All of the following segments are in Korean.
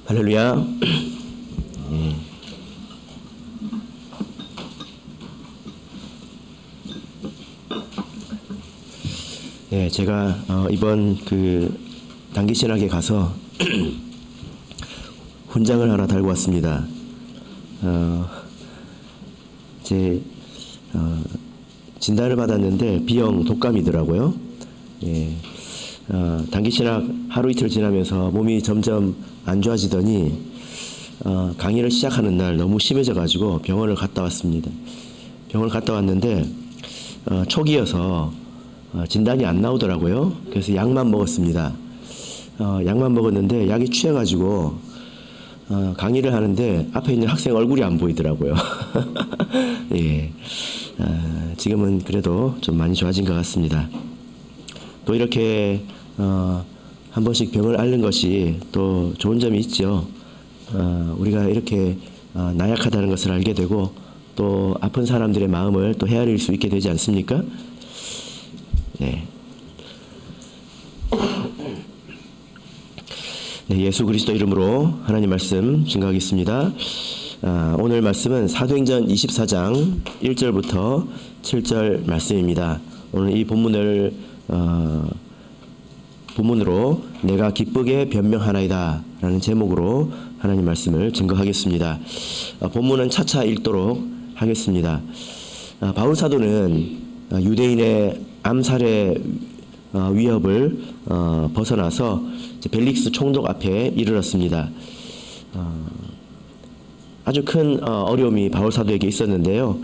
할렐루야. 예, 제가 이번 단기 신학에 가서 훈장을 하나 달고 왔습니다. 진단을 받았는데 B형 독감이더라고요. 예, 단기 신학 하루 이틀 지나면서 몸이 점점 안 좋아지더니 강의를 시작하는 날 너무 심해져 가지고 병원을 갔다 왔습니다. 병원을 갔다 왔는데 초기여서 진단이 안 나오더라고요. 그래서 약만 먹었습니다. 약만 먹었는데 약이 취해가지고 강의를 하는데 앞에 있는 학생 얼굴이 안 보이더라고요. 예, 지금은 그래도 좀 많이 좋아진 것 같습니다. 또 이렇게 한 번씩 병을 앓는 것이 또 좋은 점이 있죠. 우리가 이렇게 나약하다는 것을 알게 되고 또 아픈 사람들의 마음을 또 헤아릴 수 있게 되지 않습니까? 네. 네, 예수 그리스도 이름으로 하나님 말씀 증거하겠습니다. 오늘 말씀은 사도행전 24장 1절부터 7절 말씀입니다. 오늘 이 본문을 본문으로 내가 기쁘게 변명하나이다 라는 제목으로 하나님 말씀을 증거하겠습니다. 본문은 차차 읽도록 하겠습니다. 바울 사도는 유대인의 암살의 위협을 벗어나서 벨릭스 총독 앞에 이르렀습니다. 아주 큰 어려움이 바울 사도에게 있었는데요.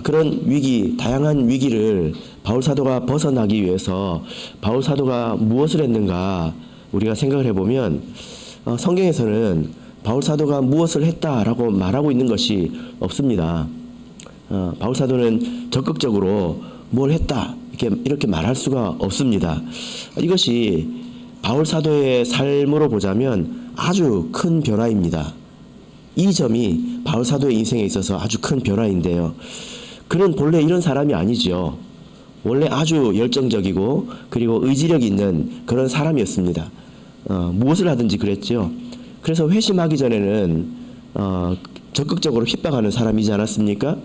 그런 위기, 다양한 위기를 바울 사도가 벗어나기 위해서 바울 사도가 무엇을 했는가 우리가 생각을 해보면 성경에서는 바울 사도가 무엇을 했다라고 말하고 있는 것이 없습니다. 바울 사도는 적극적으로 뭘 했다 이렇게 말할 수가 없습니다. 이것이 바울 사도의 삶으로 보자면 아주 큰 변화입니다. 이 점이 바울 사도의 인생에 있어서 아주 큰 변화인데요. 그는 본래 이런 사람이 아니죠. 원래 아주 열정적이고 그리고 의지력 있는 그런 사람이었습니다. 무엇을 하든지 그랬죠. 그래서 회심하기 전에는 적극적으로 핍박하는 사람이지 않았습니까?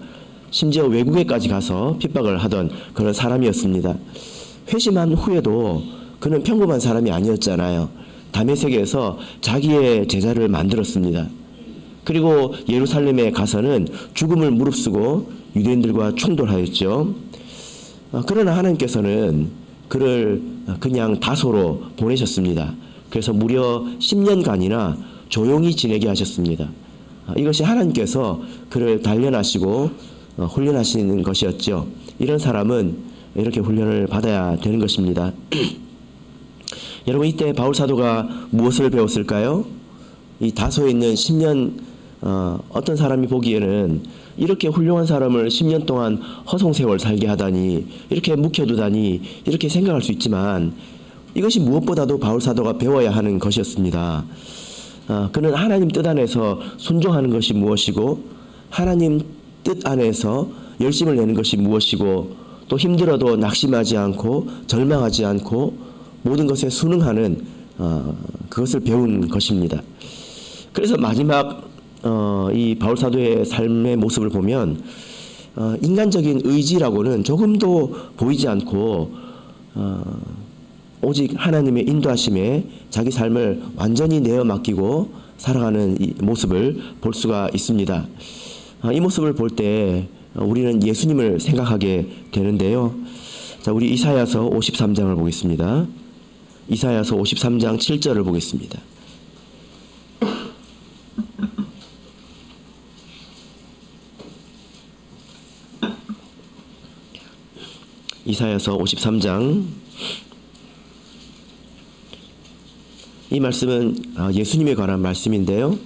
심지어 외국에까지 가서 핍박을 하던 그런 사람이었습니다. 회심한 후에도 그는 평범한 사람이 아니었잖아요. 다메섹에서 자기의 제자를 만들었습니다. 그리고 예루살렘에 가서는 죽음을 무릅쓰고 유대인들과 충돌하였죠. 그러나 하나님께서는 그를 그냥 다소로 보내셨습니다. 그래서 무려 10년간이나 조용히 지내게 하셨습니다. 이것이 하나님께서 그를 단련하시고 훈련하시는 것이었죠. 이런 사람은 이렇게 훈련을 받아야 되는 것입니다. 여러분, 이때 바울 사도가 무엇을 배웠을까요? 이 다소에 있는 10년 어떤 사람이 보기에는 이렇게 훌륭한 사람을 10년 동안 허송세월 살게 하다니, 이렇게 묵혀두다니 이렇게 생각할 수 있지만 이것이 무엇보다도 바울 사도가 배워야 하는 것이었습니다. 그는 하나님 뜻 안에서 순종하는 것이 무엇이고 하나님 뜻 안에서 열심을 내는 것이 무엇이고 또 힘들어도 낙심하지 않고 절망하지 않고 모든 것에 순응하는 그것을 배운 것입니다. 그래서 마지막 이 바울 사도의 삶의 모습을 보면 인간적인 의지라고는 조금도 보이지 않고 오직 하나님의 인도하심에 자기 삶을 완전히 내어 맡기고 살아가는 이 모습을 볼 수가 있습니다. 이 모습을 볼 때 우리는 예수님을 생각하게 되는데요. 자, 우리 이사야서 53장을 보겠습니다. 이사야서 53장 7절을 보겠습니다. 이사야서 53장, 이 말씀은 예수님에 관한 말씀인데요.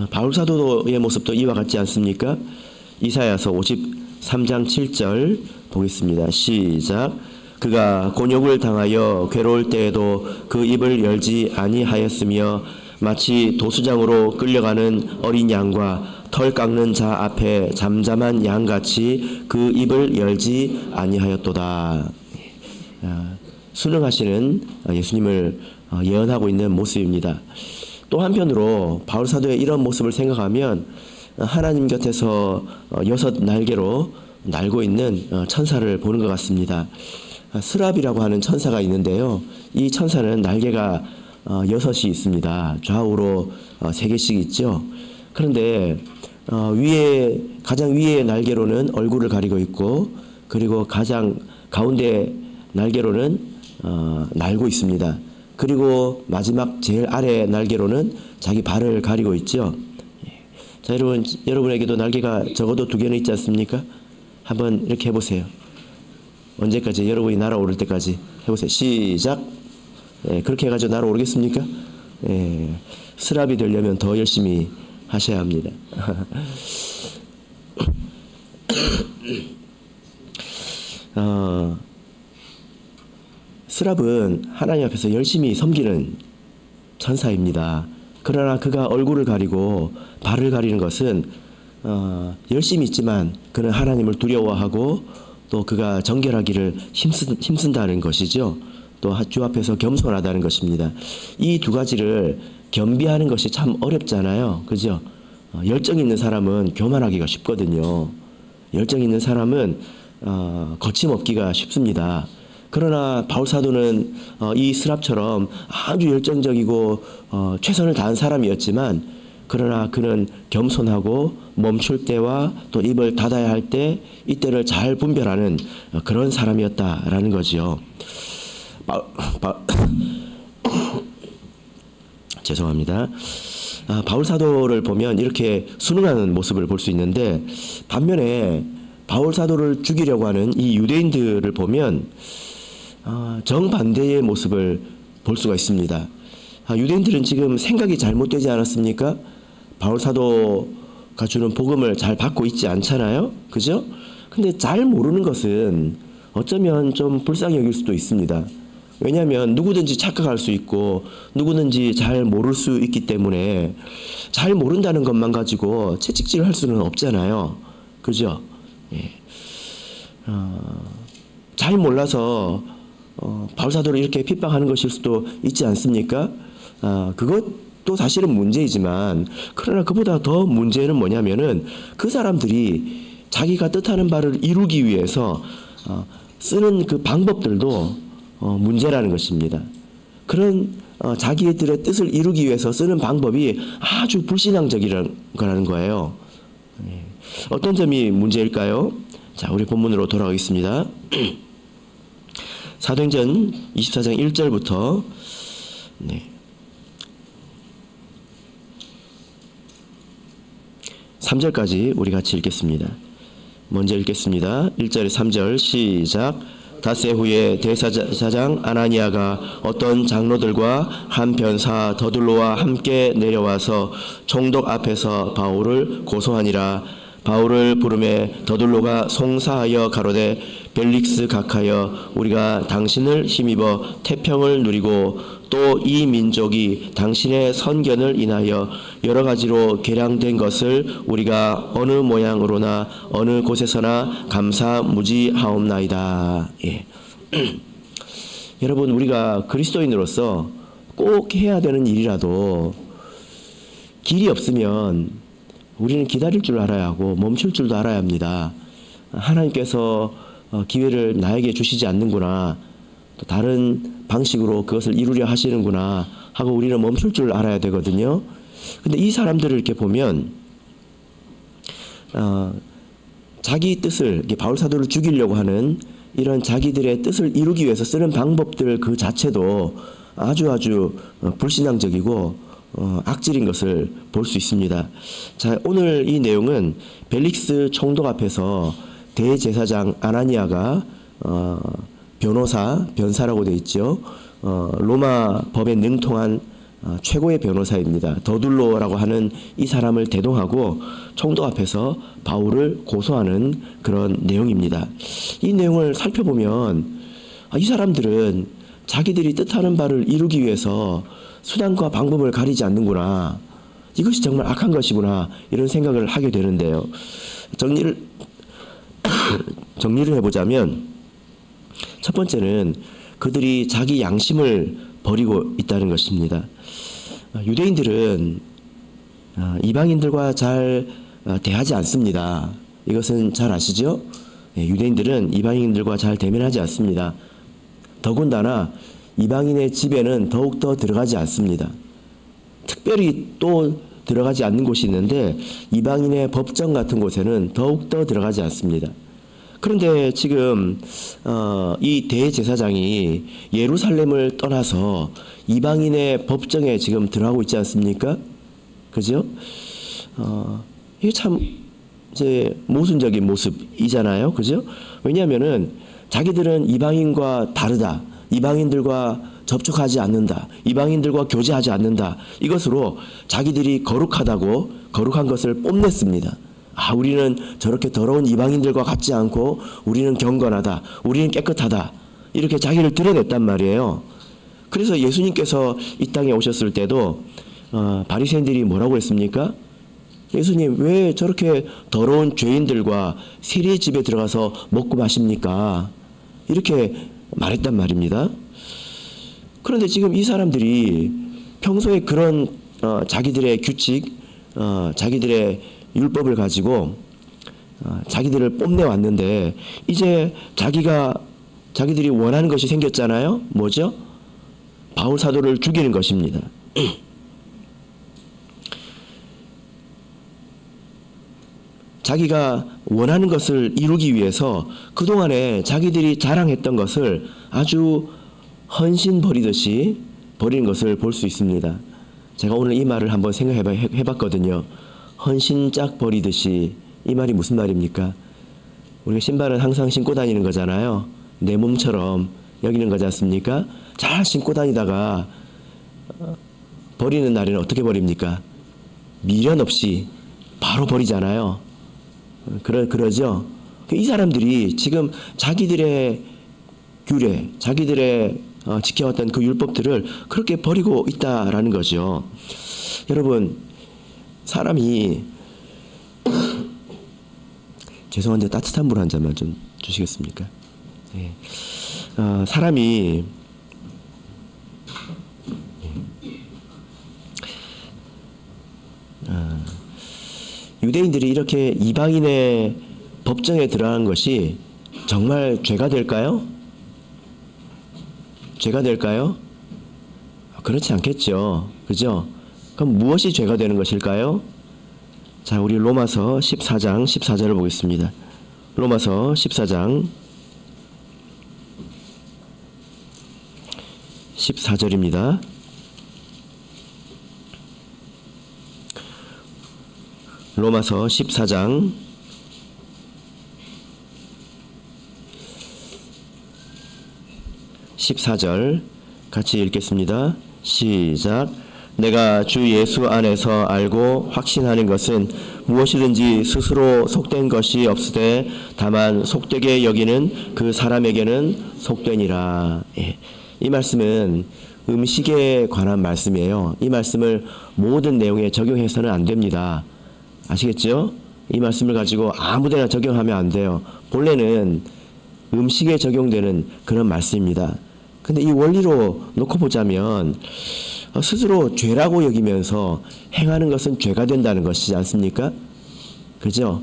바울 사도의 모습도 이와 같지 않습니까? 이사야서 53장 7절 보겠습니다. 시작. 그가 곤욕을 당하여 괴로울 때에도 그 입을 열지 아니하였으며 마치 도수장으로 끌려가는 어린 양과 털 깎는 자 앞에 잠잠한 양같이 그 입을 열지 아니하였도다. 순응하시는 예수님을 예언하고 있는 모습입니다. 또 한편으로 바울 사도의 이런 모습을 생각하면 하나님 곁에서 6 날개로 날고 있는 천사를 보는 것 같습니다. 스랍이라고 하는 천사가 있는데요. 이 천사는 날개가 6이 있습니다. 좌우로 3개씩 있죠. 그런데 가장 위의 날개로는 얼굴을 가리고 있고, 그리고 가장 가운데 날개로는 날고 있습니다. 그리고 마지막 제일 아래 날개로는 자기 발을 가리고 있죠. 자, 여러분에게도 날개가 적어도 2개는 있지 않습니까? 한번 이렇게 해보세요. 언제까지? 여러분이 날아오를 때까지 해보세요. 시작. 그렇게 해가지고 날아오르겠습니까? 스랍이 되려면 더 열심히 하셔야 합니다. 스랍은 하나님 앞에서 열심히 섬기는 천사입니다. 그러나 그가 얼굴을 가리고 발을 가리는 것은 열심히 있지만 그는 하나님을 두려워하고 또 그가 정결하기를 힘쓴다는 것이죠. 또 주 앞에서 겸손하다는 것입니다. 이 2가지를 겸비하는 것이 참 어렵잖아요. 그죠? 열정 있는 사람은 교만하기가 쉽거든요. 열정 있는 사람은 거침없기가 쉽습니다. 그러나 바울 사도는 이 스랍처럼 아주 열정적이고 최선을 다한 사람이었지만, 그러나 그는 겸손하고 멈출 때와 또 입을 닫아야 할 때 이때를 잘 분별하는 그런 사람이었다라는 거지요. 죄송합니다. 바울 사도를 보면 이렇게 순응하는 모습을 볼 수 있는데, 반면에 바울 사도를 죽이려고 하는 이 유대인들을 보면 정반대의 모습을 볼 수가 있습니다. 유대인들은 지금 생각이 잘못되지 않았습니까? 바울 사도가 주는 복음을 잘 받고 있지 않잖아요. 그죠? 근데 잘 모르는 것은 어쩌면 좀 불쌍히 여길 수도 있습니다. 왜냐하면 누구든지 착각할 수 있고 누구든지 잘 모를 수 있기 때문에 잘 모른다는 것만 가지고 채찍질을 할 수는 없잖아요. 그죠? 잘 몰라서 바울 사도를 이렇게 핍박하는 것일 수도 있지 않습니까? 그것도 사실은 문제이지만, 그러나 그보다 더 문제는 뭐냐면은 그 사람들이 자기가 뜻하는 바를 이루기 위해서 쓰는 그 방법들도 문제라는 것입니다. 그런 자기들의 뜻을 이루기 위해서 쓰는 방법이 아주 불신앙적이라는 거예요. 어떤 점이 문제일까요? 자, 우리 본문으로 돌아가겠습니다. 사도행전 24장 1절부터 3절까지 우리 같이 읽겠습니다. 먼저 읽겠습니다. 1절 3절 시작. 닷새 후에 대제사장 아나니아가 어떤 장로들과 한 변사 더둘로와 함께 내려와서 총독 앞에서 바울을 고소하니라. 바울을 부르매 더둘로가 송사하여 가로되 벨릭스 각하여 우리가 당신을 힘입어 태평을 누리고 또 이 민족이 당신의 선견을 인하여 여러 가지로 개량된 것을 우리가 어느 모양으로나 어느 곳에서나 감사무지하옵나이다. 여러분, 우리가 그리스도인으로서 꼭 해야 되는 일이라도 길이 없으면 우리는 기다릴 줄 알아야 하고 멈출 줄도 알아야 합니다. 하나님께서 기회를 나에게 주시지 않는구나, 또 다른 방식으로 그것을 이루려 하시는구나 하고 우리는 멈출 줄 알아야 되거든요. 근데 이 사람들을 이렇게 보면 자기 뜻을, 바울 사도를 죽이려고 하는 이런 자기들의 뜻을 이루기 위해서 쓰는 방법들 그 자체도 아주 불신앙적이고 악질인 것을 볼 수 있습니다. 자, 오늘 이 내용은 벨릭스 총독 앞에서 대제사장 아나니아가 변사라고 되어 있죠. 로마 법에 능통한 최고의 변호사입니다. 더둘로라고 하는 이 사람을 대동하고 총독 앞에서 바울을 고소하는 그런 내용입니다. 이 내용을 살펴보면 이 사람들은 자기들이 뜻하는 바를 이루기 위해서 수단과 방법을 가리지 않는구나, 이것이 정말 악한 것이구나, 이런 생각을 하게 되는데요. 정리를 해보자면, 첫 번째는 그들이 자기 양심을 버리고 있다는 것입니다. 유대인들은 이방인들과 잘 대하지 않습니다. 이것은 잘 아시죠? 유대인들은 이방인들과 잘 대면하지 않습니다. 더군다나 이방인의 집에는 더욱더 들어가지 않습니다. 특별히 또 들어가지 않는 곳이 있는데 이방인의 법정 같은 곳에는 더욱더 들어가지 않습니다. 그런데 지금 이 대제사장이 예루살렘을 떠나서 이방인의 법정에 지금 들어가고 있지 않습니까? 그죠? 이게 참 이제 모순적인 모습이잖아요. 그죠? 왜냐하면은 자기들은 이방인과 다르다. 이방인들과 접촉하지 않는다. 이방인들과 교제하지 않는다. 이것으로 자기들이 거룩하다고 거룩한 것을 뽐냈습니다. 우리는 저렇게 더러운 이방인들과 같지 않고 우리는 경건하다. 우리는 깨끗하다. 이렇게 자기를 드러냈단 말이에요. 그래서 예수님께서 이 땅에 오셨을 때도 바리새인들이 뭐라고 했습니까? 예수님, 왜 저렇게 더러운 죄인들과 세리의 집에 들어가서 먹고 마십니까? 이렇게 말했단 말입니다. 그런데 지금 이 사람들이 평소에 그런 자기들의 규칙, 자기들의 율법을 가지고 자기들을 뽐내왔는데 이제 자기들이 원하는 것이 생겼잖아요. 뭐죠? 바울 사도를 죽이는 것입니다. 자기가 원하는 것을 이루기 위해서 그동안에 자기들이 자랑했던 것을 아주 헌신 버리듯이 버리는 것을 볼 수 있습니다. 제가 오늘 이 말을 한번 생각해봤거든요. 헌신짝 버리듯이. 이 말이 무슨 말입니까? 우리가 신발은 항상 신고 다니는 거잖아요. 내 몸처럼 여기는 거지 않습니까? 잘 신고 다니다가 버리는 날에는 어떻게 버립니까? 미련 없이 바로 버리잖아요. 그러죠? 이 사람들이 지금 자기들의 규례, 자기들의 지켜왔던 그 율법들을 그렇게 버리고 있다라는 거죠. 여러분, 사람이 죄송한데 따뜻한 물 한 잔만 좀 주시겠습니까? 네. 사람이 유대인들이 이렇게 이방인의 법정에 들어간 것이 정말 죄가 될까요? 죄가 될까요? 그렇지 않겠죠. 그죠? 그럼 무엇이 죄가 되는 것일까요? 자, 우리 로마서 14장 14절을 보겠습니다. 로마서 14장 14절입니다. 로마서 14장 14절 같이 읽겠습니다. 시작. 내가 주 예수 안에서 알고 확신하는 것은 무엇이든지 스스로 속된 것이 없으되 다만 속되게 여기는 그 사람에게는 속되니라. 이 말씀은 음식에 관한 말씀이에요. 이 말씀을 모든 내용에 적용해서는 안 됩니다. 아시겠죠? 이 말씀을 가지고 아무데나 적용하면 안 돼요. 본래는 음식에 적용되는 그런 말씀입니다. 근데 이 원리로 놓고 보자면 스스로 죄라고 여기면서 행하는 것은 죄가 된다는 것이지 않습니까? 그죠?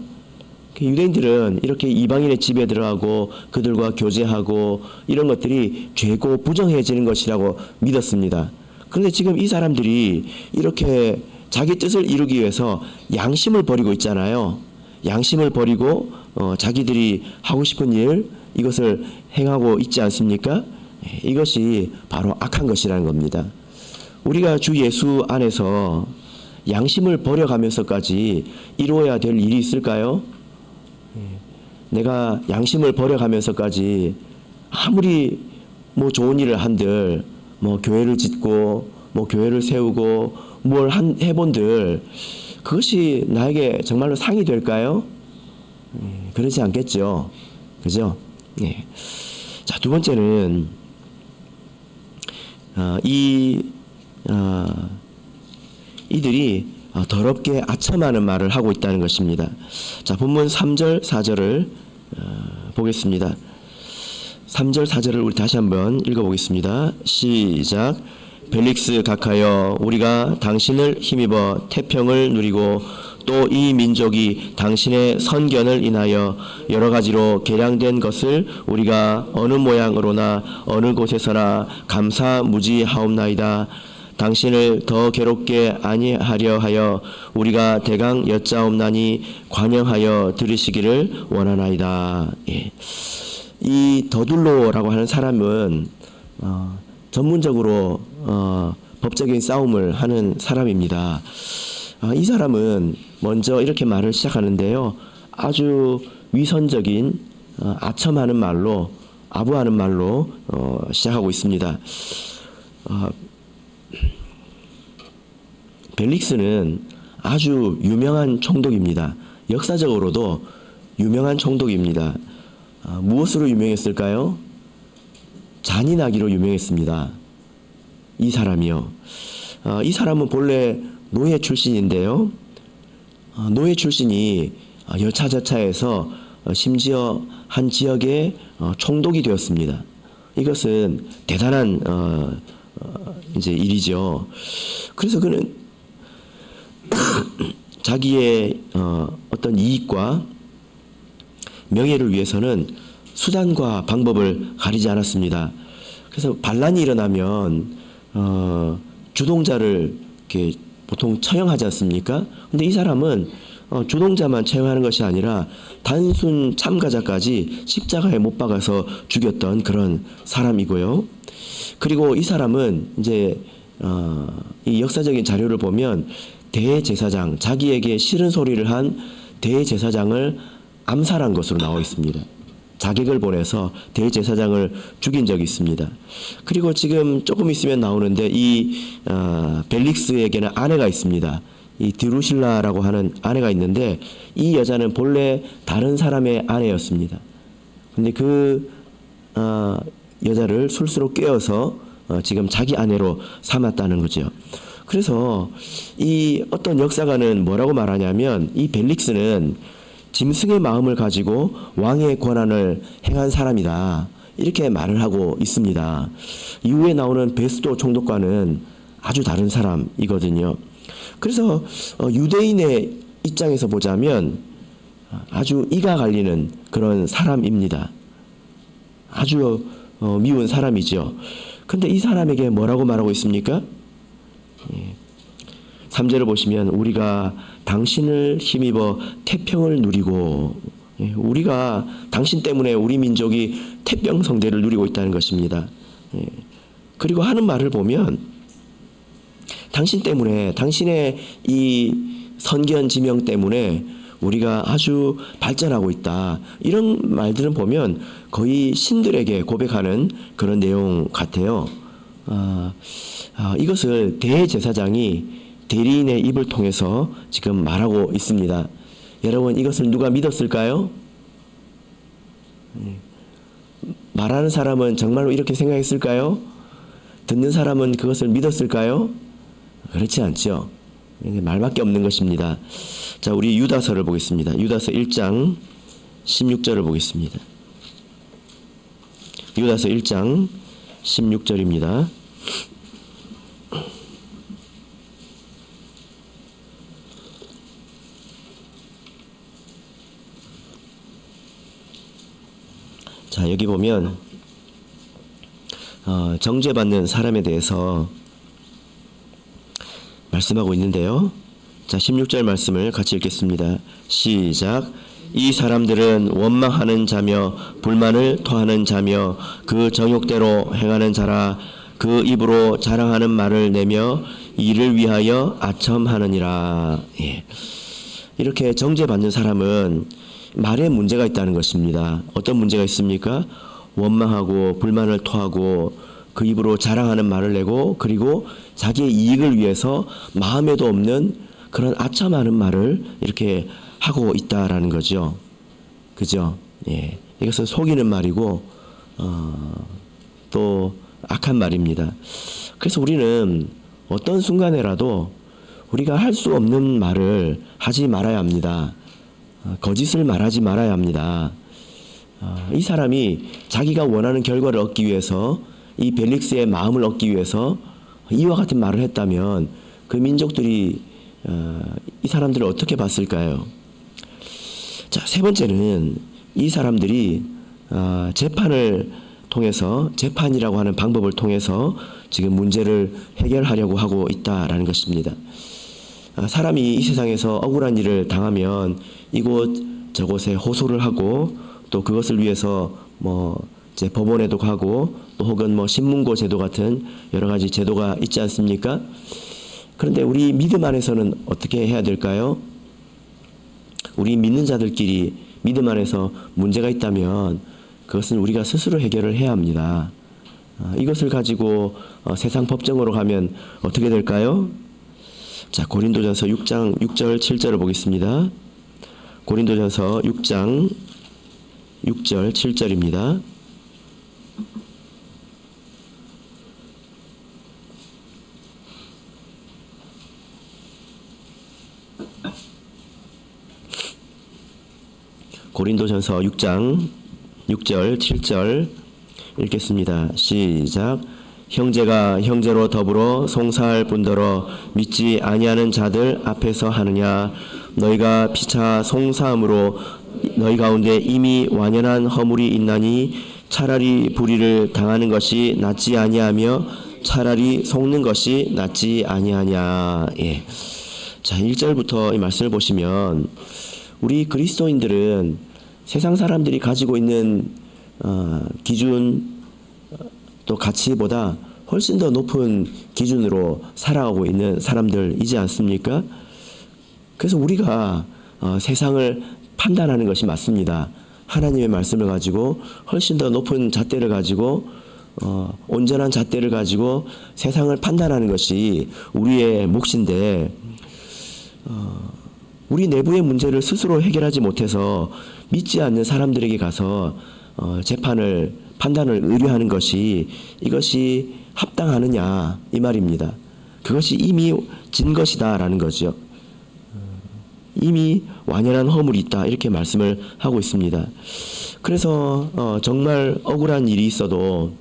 유대인들은 이렇게 이방인의 집에 들어가고 그들과 교제하고 이런 것들이 죄고 부정해지는 것이라고 믿었습니다. 그런데 지금 이 사람들이 이렇게 자기 뜻을 이루기 위해서 양심을 버리고 있잖아요. 양심을 버리고 자기들이 하고 싶은 일 이것을 행하고 있지 않습니까? 이것이 바로 악한 것이라는 겁니다. 우리가 주 예수 안에서 양심을 버려가면서까지 이루어야 될 일이 있을까요? 내가 양심을 버려가면서까지 아무리 뭐 좋은 일을 한들 뭐 교회를 짓고 뭐 교회를 세우고 뭘 해본들 그것이 나에게 정말로 상이 될까요? 그러지 않겠죠. 그죠? 예. 자, 두 번째는 이들이 더럽게 아첨하는 말을 하고 있다는 것입니다. 자, 본문 3절, 4절을 보겠습니다. 3절 4절을 우리 다시 한번 읽어보겠습니다. 시작. 벨릭스 각하여 우리가 당신을 힘입어 태평을 누리고 또 이 민족이 당신의 선견을 인하여 여러 가지로 개량된 것을 우리가 어느 모양으로나 어느 곳에서나 감사무지하옵나이다. 당신을 더 괴롭게 아니하려 하여 우리가 대강 여짜옵나니 관영하여 들으시기를 원하나이다. 예. 이 더둘로라고 하는 사람은 전문적으로 법적인 싸움을 하는 사람입니다. 이 사람은 먼저 이렇게 말을 시작하는데요. 아주 위선적인 아첨하는 말로, 아부하는 말로 시작하고 있습니다. 벨릭스는 아주 유명한 총독입니다. 역사적으로도 유명한 총독입니다. 무엇으로 유명했을까요? 잔인하기로 유명했습니다. 이 사람이요. 이 사람은 본래 노예 출신인데요. 노예 출신이 여차저차해서 심지어 한 지역의 총독이 되었습니다. 이것은 대단한 이제 일이죠. 그래서 그는 자기의 어떤 이익과 명예를 위해서는 수단과 방법을 가리지 않았습니다. 그래서 반란이 일어나면 주동자를 이렇게 보통 처형하지 않습니까? 근데 이 사람은 주동자만 처형하는 것이 아니라 단순 참가자까지 십자가에 못 박아서 죽였던 그런 사람이고요. 그리고 이 사람은 이제 이 역사적인 자료를 보면 대제사장, 자기에게 싫은 소리를 한 대제사장을 암살한 것으로 나와 있습니다. 자객을 보내서 대제사장을 죽인 적이 있습니다. 그리고 지금 조금 있으면 나오는데 이 벨릭스에게는 아내가 있습니다. 이 드루실라라고 하는 아내가 있는데 이 여자는 본래 다른 사람의 아내였습니다. 근데 그 여자를 술수로 꿰어서 지금 자기 아내로 삼았다는 거죠. 그래서 이 어떤 역사가는 뭐라고 말하냐면 이 벨릭스는 짐승의 마음을 가지고 왕의 권한을 행한 사람이다. 이렇게 말을 하고 있습니다. 이후에 나오는 베스도 총독과는 아주 다른 사람이거든요. 그래서 유대인의 입장에서 보자면 아주 이가 갈리는 그런 사람입니다. 아주 미운 사람이죠. 근데 이 사람에게 뭐라고 말하고 있습니까? 3절을 보시면 우리가 당신을 힘입어 태평을 누리고, 우리가 당신 때문에 우리 민족이 태평성대를 누리고 있다는 것입니다. 그리고 하는 말을 보면 당신 때문에, 당신의 이 선견 지명 때문에 우리가 아주 발전하고 있다. 이런 말들은 보면 거의 신들에게 고백하는 그런 내용 같아요. 이것을 대제사장이 대리인의 입을 통해서 지금 말하고 있습니다. 여러분, 이것을 누가 믿었을까요? 말하는 사람은 정말로 이렇게 생각했을까요? 듣는 사람은 그것을 믿었을까요? 그렇지 않죠. 말밖에 없는 것입니다. 자, 우리 유다서를 보겠습니다. 유다서 1장 16절을 보겠습니다. 유다서 1장 16절입니다. 자, 여기 보면 정죄받는 사람에 대해서 말씀하고 있는데요. 자, 16절 말씀을 같이 읽겠습니다. 시작. 이 사람들은 원망하는 자며 불만을 토하는 자며 그 정욕대로 행하는 자라. 그 입으로 자랑하는 말을 내며 이를 위하여 아첨하느니라. 예. 이렇게 정죄받는 사람은 말에 문제가 있다는 것입니다. 어떤 문제가 있습니까? 원망하고 불만을 토하고 그 입으로 자랑하는 말을 내고, 그리고 자기의 이익을 위해서 마음에도 없는 그런 아첨하는 말을 이렇게 하고 있다라는 거죠. 그죠? 예. 이것은 속이는 말이고 또 악한 말입니다. 그래서 우리는 어떤 순간에라도 우리가 할 수 없는 말을 하지 말아야 합니다. 거짓을 말하지 말아야 합니다. 이 사람이 자기가 원하는 결과를 얻기 위해서, 이 벨릭스의 마음을 얻기 위해서 이와 같은 말을 했다면 그 민족들이 이 사람들을 어떻게 봤을까요? 자, 세 번째는 이 사람들이 재판을 통해서, 재판이라고 하는 방법을 통해서 지금 문제를 해결하려고 하고 있다라는 것입니다. 사람이 이 세상에서 억울한 일을 당하면 이곳 저곳에 호소를 하고, 또 그것을 위해서 이제 법원에도 가고, 또 혹은 신문고 제도 같은 여러 가지 제도가 있지 않습니까? 그런데 우리 믿음 안에서는 어떻게 해야 될까요? 우리 믿는 자들끼리 믿음 안에서 문제가 있다면 그것은 우리가 스스로 해결을 해야 합니다. 이것을 가지고 세상 법정으로 가면 어떻게 될까요? 자, 고린도전서 6장 6절 7절을 보겠습니다. 고린도전서 6장 6절 7절입니다. 고린도전서 6장 6절 7절 읽겠습니다. 시작. 형제가 형제로 더불어 송사할 뿐더러 믿지 아니하는 자들 앞에서 하느냐. 너희가 피차 송사함으로 너희 가운데 이미 완연한 허물이 있나니 차라리 불의를 당하는 것이 낫지 아니하며 차라리 속는 것이 낫지 아니하냐. 예. 자, 1절부터 이 말씀을 보시면 우리 그리스도인들은 세상 사람들이 가지고 있는 기준, 또 가치보다 훨씬 더 높은 기준으로 살아가고 있는 사람들이지 않습니까? 그래서 우리가 세상을 판단하는 것이 맞습니다. 하나님의 말씀을 가지고 훨씬 더 높은 잣대를 가지고 온전한 잣대를 가지고 세상을 판단하는 것이 우리의 몫인데, 우리 내부의 문제를 스스로 해결하지 못해서 믿지 않는 사람들에게 가서 재판을, 판단을 의뢰하는 것이, 이것이 합당하느냐 이 말입니다. 그것이 이미 진 것이다라는 거죠. 이미 완연한 허물이 있다 이렇게 말씀을 하고 있습니다. 그래서 정말 억울한 일이 있어도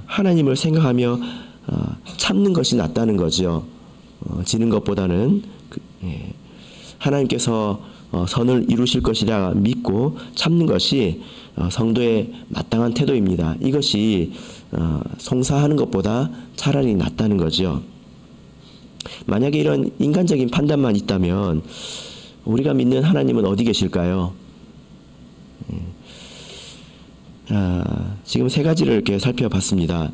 하나님을 생각하며 참는 것이 낫다는 거죠. 지는 것보다는 하나님께서 선을 이루실 것이라 믿고 참는 것이 성도의 마땅한 태도입니다. 이것이 송사하는 것보다 차라리 낫다는 거죠. 만약에 이런 인간적인 판단만 있다면 우리가 믿는 하나님은 어디 계실까요? 지금 세 가지를 이렇게 살펴봤습니다.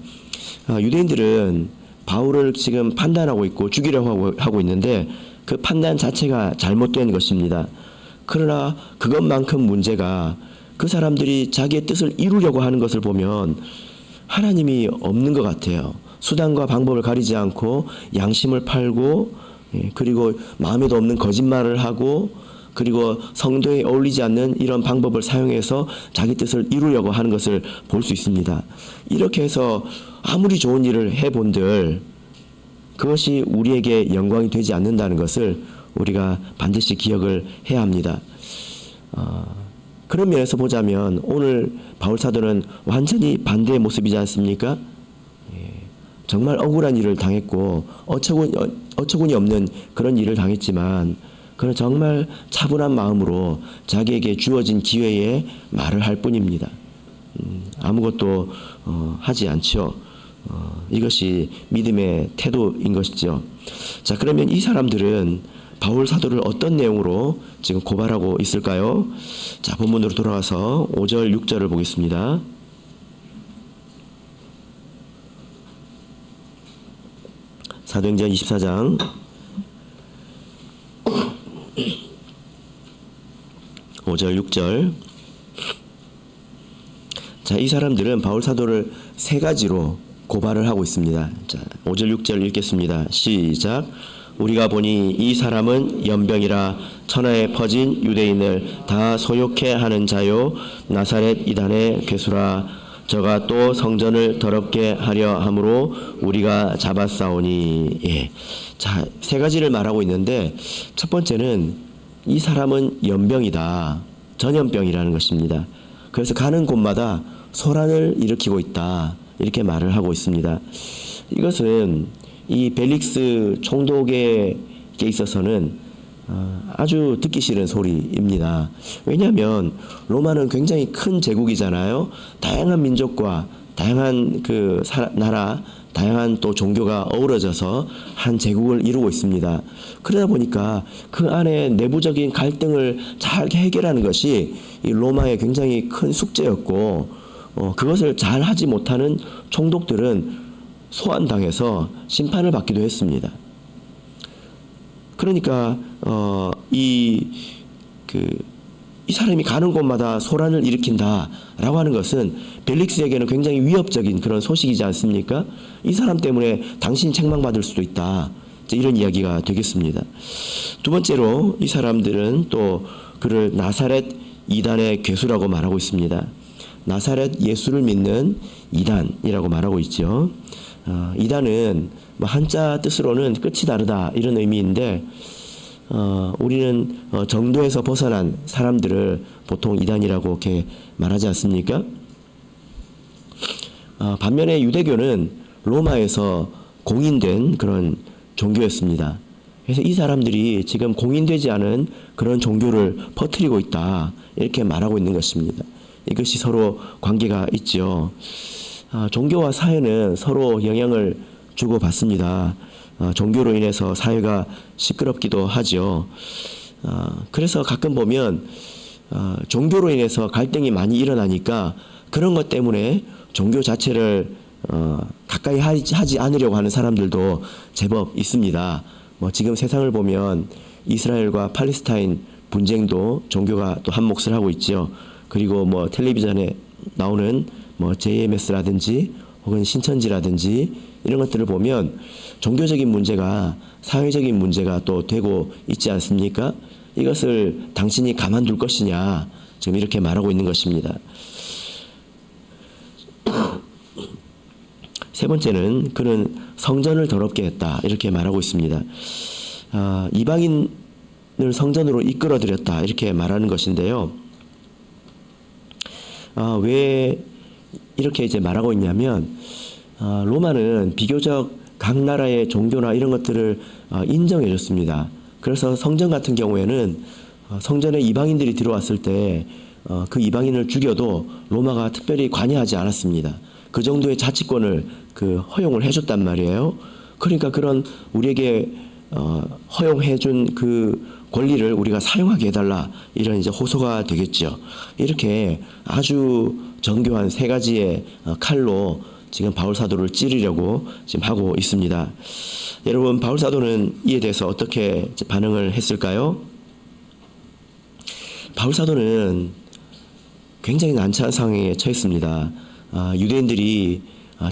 유대인들은 바울을 지금 판단하고 있고 죽이려고 하고 있는데 그 판단 자체가 잘못된 것입니다. 그러나 그것만큼 문제가 그 사람들이 자기의 뜻을 이루려고 하는 것을 보면 하나님이 없는 것 같아요. 수단과 방법을 가리지 않고 양심을 팔고, 그리고 마음에도 없는 거짓말을 하고, 그리고 성도에 어울리지 않는 이런 방법을 사용해서 자기 뜻을 이루려고 하는 것을 볼 수 있습니다. 이렇게 해서 아무리 좋은 일을 해본들 그것이 우리에게 영광이 되지 않는다는 것을 우리가 반드시 기억을 해야 합니다. 그런 면에서 보자면 오늘 바울 사도는 완전히 반대의 모습이지 않습니까? 정말 억울한 일을 당했고 어처구니 없는 그런 일을 당했지만 그는 정말 차분한 마음으로 자기에게 주어진 기회에 말을 할 뿐입니다. 아무것도 하지 않죠. 이것이 믿음의 태도인 것이죠. 자, 그러면 이 사람들은 바울 사도를 어떤 내용으로 지금 고발하고 있을까요? 자, 본문으로 돌아와서 5절 6절을 보겠습니다. 사도행전 24장 5절 6절. 자, 이 사람들은 바울 사도를 세 가지로 고발을 하고 있습니다. 자, 5절 6절 읽겠습니다. 시작. 우리가 보니 이 사람은 연병이라 천하에 퍼진 유대인을 다 소욕해 하는 자요 나사렛 이단의 괴수라. 저가 또 성전을 더럽게 하려 함으로 우리가 잡았사오니. 예. 자, 세 가지를 말하고 있는데 첫 번째는 이 사람은 연병이다. 전염병이라는 것입니다. 그래서 가는 곳마다 소란을 일으키고 있다. 이렇게 말을 하고 있습니다. 이것은 이 벨릭스 총독에게 있어서는 아주 듣기 싫은 소리입니다. 왜냐하면 로마는 굉장히 큰 제국이잖아요. 다양한 민족과 다양한 그 나라, 다양한 또 종교가 어우러져서 한 제국을 이루고 있습니다. 그러다 보니까 그 안에 내부적인 갈등을 잘 해결하는 것이 이 로마의 굉장히 큰 숙제였고, 그것을 잘 하지 못하는 총독들은 소환당해서 심판을 받기도 했습니다. 그러니까 이 사람이 가는 곳마다 소란을 일으킨다라고 하는 것은 벨릭스에게는 굉장히 위협적인 그런 소식이지 않습니까? 이 사람 때문에 당신이 책망받을 수도 있다. 이런 이야기가 되겠습니다. 두 번째로 이 사람들은 또 그를 나사렛 이단의 괴수라고 말하고 있습니다. 나사렛 예수를 믿는 이단이라고 말하고 있죠. 이단은 뭐 한자 뜻으로는 끝이 다르다 이런 의미인데, 우리는 정도에서 벗어난 사람들을 보통 이단이라고 이렇게 말하지 않습니까? 반면에 유대교는 로마에서 공인된 그런 종교였습니다. 그래서 이 사람들이 지금 공인되지 않은 그런 종교를 퍼뜨리고 있다 이렇게 말하고 있는 것입니다. 이것이 서로 관계가 있죠. 종교와 사회는 서로 영향을 주고받습니다. 종교로 인해서 사회가 시끄럽기도 하죠. 그래서 가끔 보면 종교로 인해서 갈등이 많이 일어나니까 그런 것 때문에 종교 자체를 가까이 하지 않으려고 하는 사람들도 제법 있습니다. 뭐 지금 세상을 보면 이스라엘과 팔레스타인 분쟁도 종교가 또 한 몫을 하고 있죠. 그리고 뭐 텔레비전에 나오는 뭐 JMS라든지 혹은 신천지라든지 이런 것들을 보면 종교적인 문제가 사회적인 문제가 또 되고 있지 않습니까? 이것을 당신이 가만둘 것이냐 지금 이렇게 말하고 있는 것입니다. 세 번째는 그는 성전을 더럽게 했다 이렇게 말하고 있습니다. 이방인을 성전으로 이끌어들였다 이렇게 말하는 것인데요. 왜 이렇게 이제 말하고 있냐면 로마는 비교적 각 나라의 종교나 이런 것들을 인정해 줬습니다. 그래서 성전 같은 경우에는 성전에 이방인들이 들어왔을 때 그 이방인을 죽여도 로마가 특별히 관여하지 않았습니다. 그 정도의 자치권을 허용을 해줬단 말이에요. 그러니까 그런 우리에게 허용해준 그 권리를 우리가 사용하게 해달라 이런 이제 호소가 되겠죠. 이렇게 아주 정교한 세 가지의 칼로 지금 바울 사도를 찌르려고 지금 하고 있습니다. 여러분 바울 사도는 이에 대해서 어떻게 반응을 했을까요? 바울 사도는 굉장히 난처한 상황에 처했습니다. 유대인들이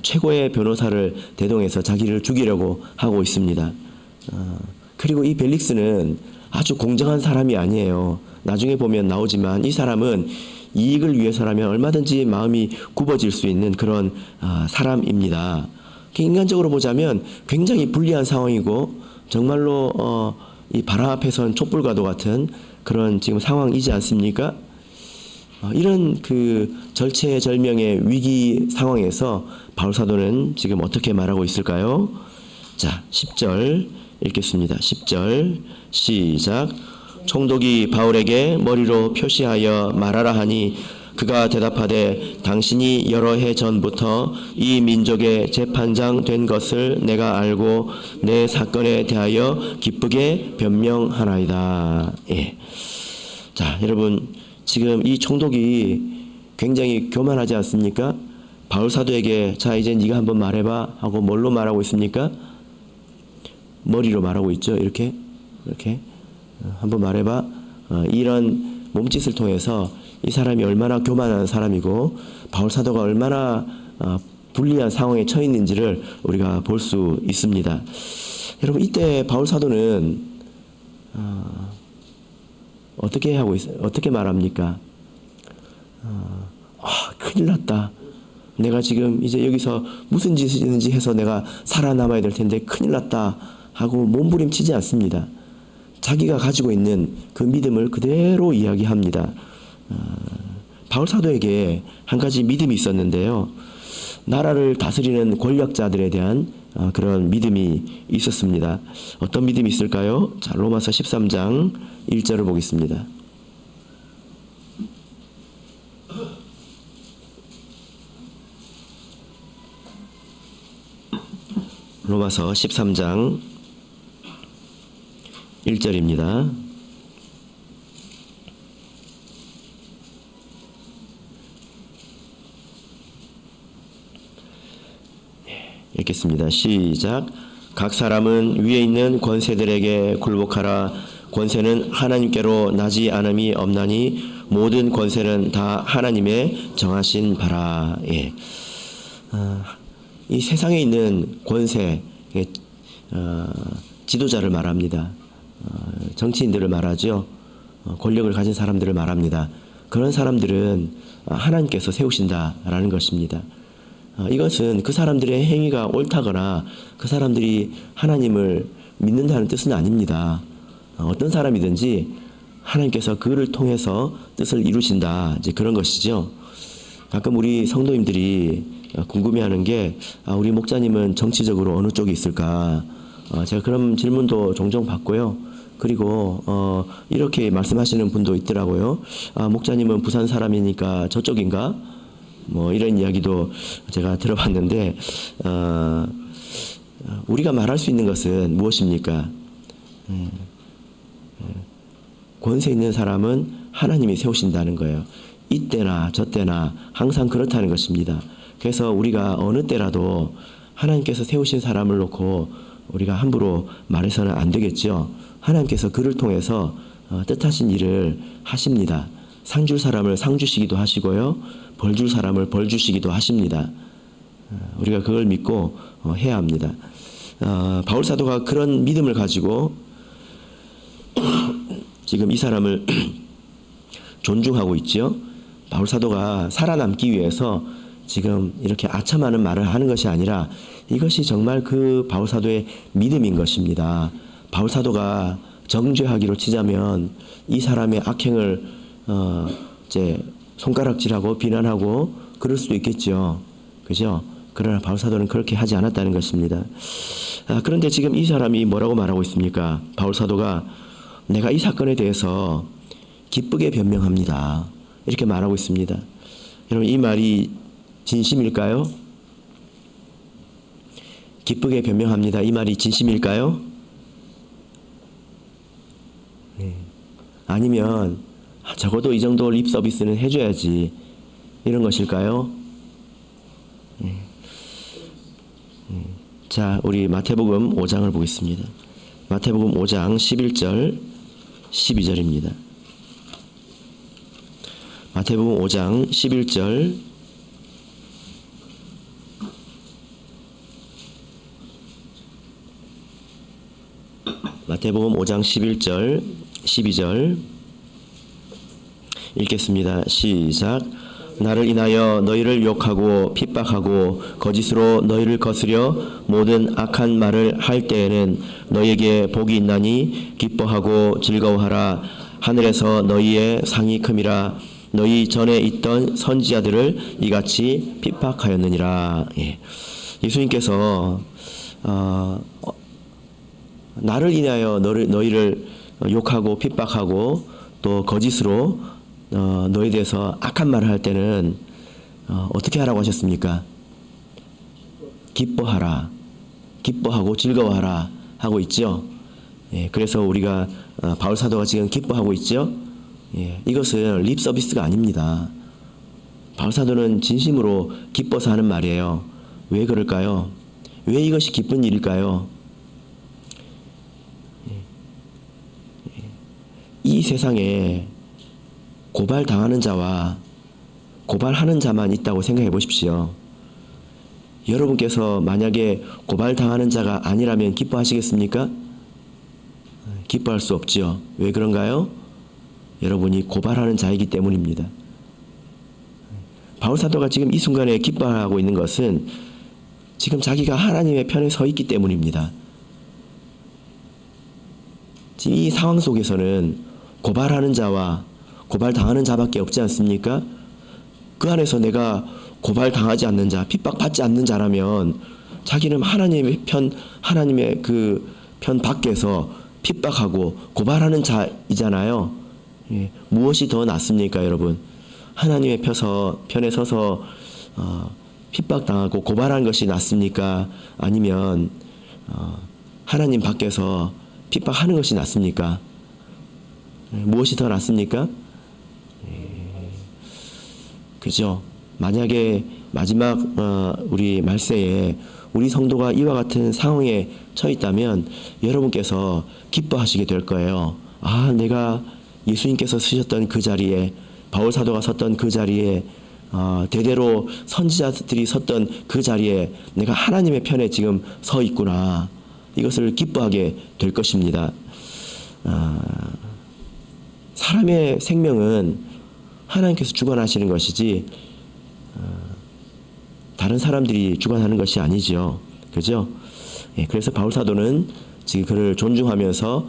최고의 변호사를 대동해서 자기를 죽이려고 하고 있습니다. 그리고 이 벨릭스는 아주 공정한 사람이 아니에요. 나중에 보면 나오지만 이 사람은 이익을 위해서라면 얼마든지 마음이 굽어질 수 있는 그런 사람입니다. 인간적으로 보자면 굉장히 불리한 상황이고 정말로 이 바람 앞에 선 촛불과도 같은 그런 지금 상황이지 않습니까? 이런 그 절체절명의 위기 상황에서 바울 사도는 지금 어떻게 말하고 있을까요? 자, 10절 읽겠습니다. 10절 시작. 총독이 바울에게 머리로 표시하여 말하라 하니 그가 대답하되 당신이 여러 해 전부터 이 민족의 재판장 된 것을 내가 알고 내 사건에 대하여 기쁘게 변명하나이다. 예. 자, 여러분 지금 이 총독이 굉장히 교만하지 않습니까? 바울 사도에게 자 이제 네가 한번 말해봐 하고 뭘로 말하고 있습니까? 머리로 말하고 있죠. 이렇게 한번 말해봐. 이런 몸짓을 통해서 이 사람이 얼마나 교만한 사람이고 바울 사도가 얼마나 불리한 상황에 처해 있는지를 우리가 볼 수 있습니다. 여러분 이때 바울 사도는 어떻게 하고 있어요? 어떻게 말합니까? 큰일 났다. 내가 지금 이제 여기서 무슨 짓이든지 해서 내가 살아남아야 될 텐데 큰일 났다 하고 몸부림치지 않습니다. 자기가 가지고 있는 그 믿음을 그대로 이야기합니다. 바울 사도에게 한 가지 믿음이 있었는데요. 나라를 다스리는 권력자들에 대한 그런 믿음이 있었습니다. 어떤 믿음이 있을까요? 자, 로마서 13장 1절을 보겠습니다. 로마서 13장 1절입니다. 읽겠습니다. 시작. 각 사람은 위에 있는 권세들에게 굴복하라. 권세는 하나님께로 나지 않음이 없나니 모든 권세는 다 하나님의 정하신 바라. 예. 이 세상에 있는 권세, 지도자를 말합니다. 정치인들을 말하죠. 권력을 가진 사람들을 말합니다. 그런 사람들은 하나님께서 세우신다라는 것입니다. 이것은 그 사람들의 행위가 옳다거나 그 사람들이 하나님을 믿는다는 뜻은 아닙니다. 어떤 사람이든지 하나님께서 그를 통해서 뜻을 이루신다, 이제 그런 것이죠. 가끔 우리 성도님들이 궁금해하는 게 우리 목사님은 정치적으로 어느 쪽에 있을까? 제가 그런 질문도 종종 받고요. 그리고 이렇게 말씀하시는 분도 있더라고요. 목사님은 부산 사람이니까 저쪽인가? 뭐 이런 이야기도 제가 들어봤는데 우리가 말할 수 있는 것은 무엇입니까? 권세 있는 사람은 하나님이 세우신다는 거예요. 이때나 저때나 항상 그렇다는 것입니다. 그래서 우리가 어느 때라도 하나님께서 세우신 사람을 놓고 우리가 함부로 말해서는 안 되겠죠. 하나님께서 그를 통해서 뜻하신 일을 하십니다. 상 줄 사람을 상 주시기도 하시고요. 벌 줄 사람을 벌 주시기도 하십니다. 우리가 그걸 믿고 해야 합니다. 바울 사도가 그런 믿음을 가지고 지금 이 사람을 존중하고 있죠. 바울 사도가 살아남기 위해서 지금 이렇게 아첨하는 말을 하는 것이 아니라 이것이 정말 그 바울 사도의 믿음인 것입니다. 바울 사도가 정죄하기로 치자면 이 사람의 악행을 이제 손가락질하고 비난하고 그럴 수도 있겠죠. 그죠? 그러나 바울 사도는 그렇게 하지 않았다는 것입니다. 그런데 지금 이 사람이 뭐라고 말하고 있습니까? 바울 사도가 내가 이 사건에 대해서 기쁘게 변명합니다. 이렇게 말하고 있습니다. 여러분, 이 말이 진심일까요? 기쁘게 변명합니다. 이 말이 진심일까요? 네. 아니면 적어도 이 정도 립 서비스는 해줘야지 이런 것일까요? 네. 자, 우리 마태복음 5장을 보겠습니다. 마태복음 5장 11절 12절입니다. 마태복음 5장 11절 마태복음 5장 11절 12절 읽겠습니다. 시작. 나를 인하여 너희를 욕하고 핍박하고 거짓으로 너희를 거스려 모든 악한 말을 할 때에는 너희에게 복이 있나니 기뻐하고 즐거워하라. 하늘에서 너희의 상이 큼이라. 너희 전에 있던 선지자들을 이같이 핍박하였느니라. 예. 예수님께서 나를 인하여 너희를 욕하고 핍박하고 또 거짓으로 너희에 대해서 악한 말을 할 때는 어떻게 하라고 하셨습니까? 기뻐하라. 기뻐하고 즐거워하라 하고 있죠. 예, 그래서 우리가 바울 사도가 지금 기뻐하고 있죠. 예, 이것은 립 서비스가 아닙니다. 바울 사도는 진심으로 기뻐서 하는 말이에요. 왜 그럴까요? 왜 이것이 기쁜 일일까요? 이 세상에 고발당하는 자와 고발하는 자만 있다고 생각해 보십시오. 여러분께서 만약에 고발당하는 자가 아니라면 기뻐하시겠습니까? 기뻐할 수 없지요. 왜 그런가요? 여러분이 고발하는 자이기 때문입니다. 바울 사도가 지금 이 순간에 기뻐하고 있는 것은 지금 자기가 하나님의 편에 서 있기 때문입니다. 지금 이 상황 속에서는 고발하는 자와 고발당하는 자밖에 없지 않습니까? 그 안에서 내가 고발당하지 않는 자, 핍박받지 않는 자라면 자기는 하나님의 그 편 밖에서 핍박하고 고발하는 자이잖아요. 예, 무엇이 더 낫습니까, 여러분? 하나님의 편에 서서 핍박당하고 고발하는 것이 낫습니까? 아니면 하나님 밖에서 핍박하는 것이 낫습니까? 무엇이 더 낫습니까? 그죠? 만약에 마지막 우리 말세에 우리 성도가 이와 같은 상황에 처해 있다면 여러분께서 기뻐하시게 될 거예요. 아, 내가 예수님께서 쓰셨던 그 자리에, 바울 사도가 섰던 그 자리에, 대대로 선지자들이 섰던 그 자리에 내가 하나님의 편에 지금 서 있구나. 이것을 기뻐하게 될 것입니다. 사람의 생명은 하나님께서 주관하시는 것이지 다른 사람들이 주관하는 것이 아니지요. 그죠? 예, 그래서 바울 사도는 지금 그를 존중하면서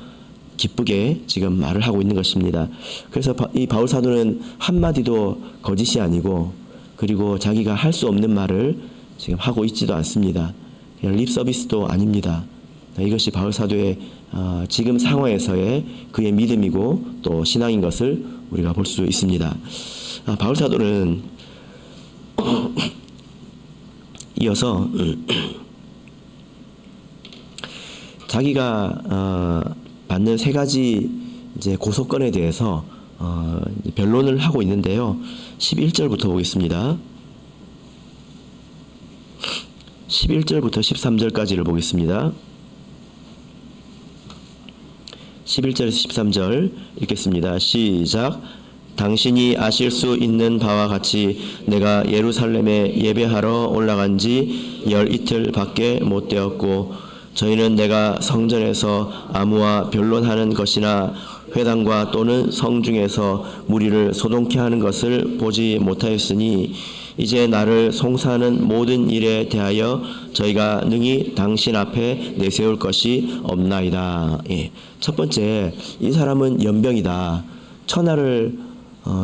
기쁘게 지금 말을 하고 있는 것입니다. 그래서 이 바울 사도는 한마디도 거짓이 아니고, 그리고 자기가 할 수 없는 말을 지금 하고 있지도 않습니다. 립 서비스도 아닙니다. 이것이 바울 사도의 지금 상황에서의 그의 믿음이고 또 신앙인 것을 우리가 볼 수 있습니다. 바울 사도는 이어서 자기가 받는 세 가지 이제 고소건에 대해서 변론을 하고 있는데요. 11절부터 보겠습니다. 11절부터 13절까지를 보겠습니다. 11절에서 13절 읽겠습니다. 시작. 당신이 아실 수 있는 바와 같이 내가 예루살렘에 예배하러 올라간 지 열이틀 밖에 못 되었고, 저희는 내가 성전에서 아무와 변론하는 것이나 회당과 또는 성중에서 무리를 소동케 하는 것을 보지 못하였으니 이제 나를 송사하는 모든 일에 대하여 저희가 능히 당신 앞에 내세울 것이 없나이다. 예. 첫 번째, 이 사람은 연병이다. 천하를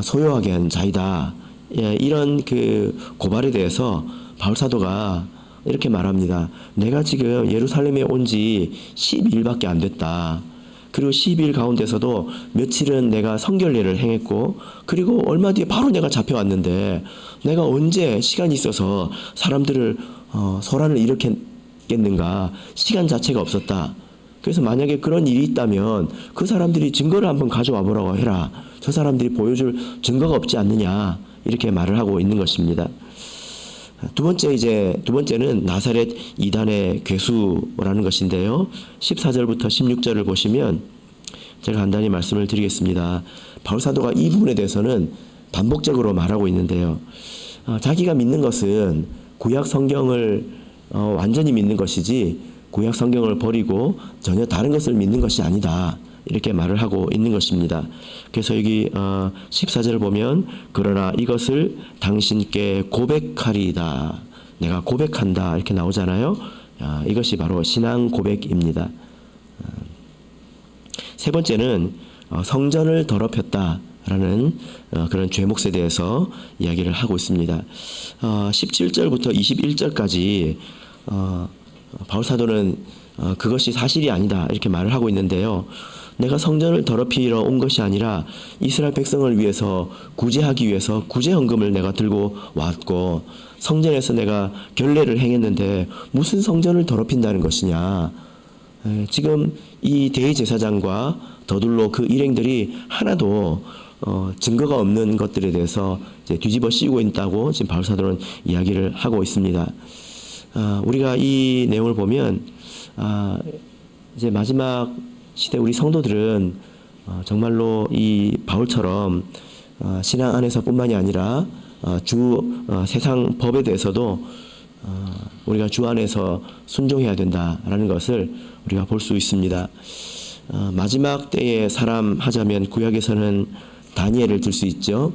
소유하게 한 자이다. 예, 이런 그 고발에 대해서 바울 사도가 이렇게 말합니다. 내가 지금 예루살렘에 온 지 12일밖에 안 됐다. 그리고 12일 가운데서도 며칠은 내가 성결례를 행했고, 그리고 얼마 뒤에 바로 내가 잡혀왔는데 내가 언제 시간이 있어서 사람들을 소란을 일으켰겠는가. 시간 자체가 없었다. 그래서 만약에 그런 일이 있다면 그 사람들이 증거를 한번 가져와 보라고 해라. 저 사람들이 보여줄 증거가 없지 않느냐. 이렇게 말을 하고 있는 것입니다. 두 번째는 나사렛 이단의 괴수라는 것인데요. 14절부터 16절을 보시면 제가 간단히 말씀을 드리겠습니다. 바울 사도가 이 부분에 대해서는 반복적으로 말하고 있는데요. 자기가 믿는 것은 구약 성경을 완전히 믿는 것이지 구약 성경을 버리고 전혀 다른 것을 믿는 것이 아니다. 이렇게 말을 하고 있는 것입니다. 그래서 여기 14절을 보면 그러나 이것을 당신께 고백하리이다. 내가 고백한다. 이렇게 나오잖아요. 이것이 바로 신앙 고백입니다. 세 번째는 성전을 더럽혔다라는 그런 죄목에 대해서 이야기를 하고 있습니다. 17절부터 21절까지 바울 사도는 그것이 사실이 아니다 이렇게 말을 하고 있는데요. 내가 성전을 더럽히러 온 것이 아니라 이스라엘 백성을 위해서 구제하기 위해서 구제 헌금을 내가 들고 왔고, 성전에서 내가 결례를 행했는데 무슨 성전을 더럽힌다는 것이냐. 지금 이 대제사장과 더둘로 그 일행들이 하나도 증거가 없는 것들에 대해서 이제 뒤집어 씌우고 있다고 지금 바울 사도는 이야기를 하고 있습니다. 우리가 이 내용을 보면 이제 마지막 시대 우리 성도들은 정말로 이 바울처럼 신앙 안에서뿐만이 아니라 세상 법에 대해서도 우리가 주 안에서 순종해야 된다라는 것을 우리가 볼 수 있습니다. 마지막 때의 사람 하자면 구약에서는 다니엘을 들 수 있죠.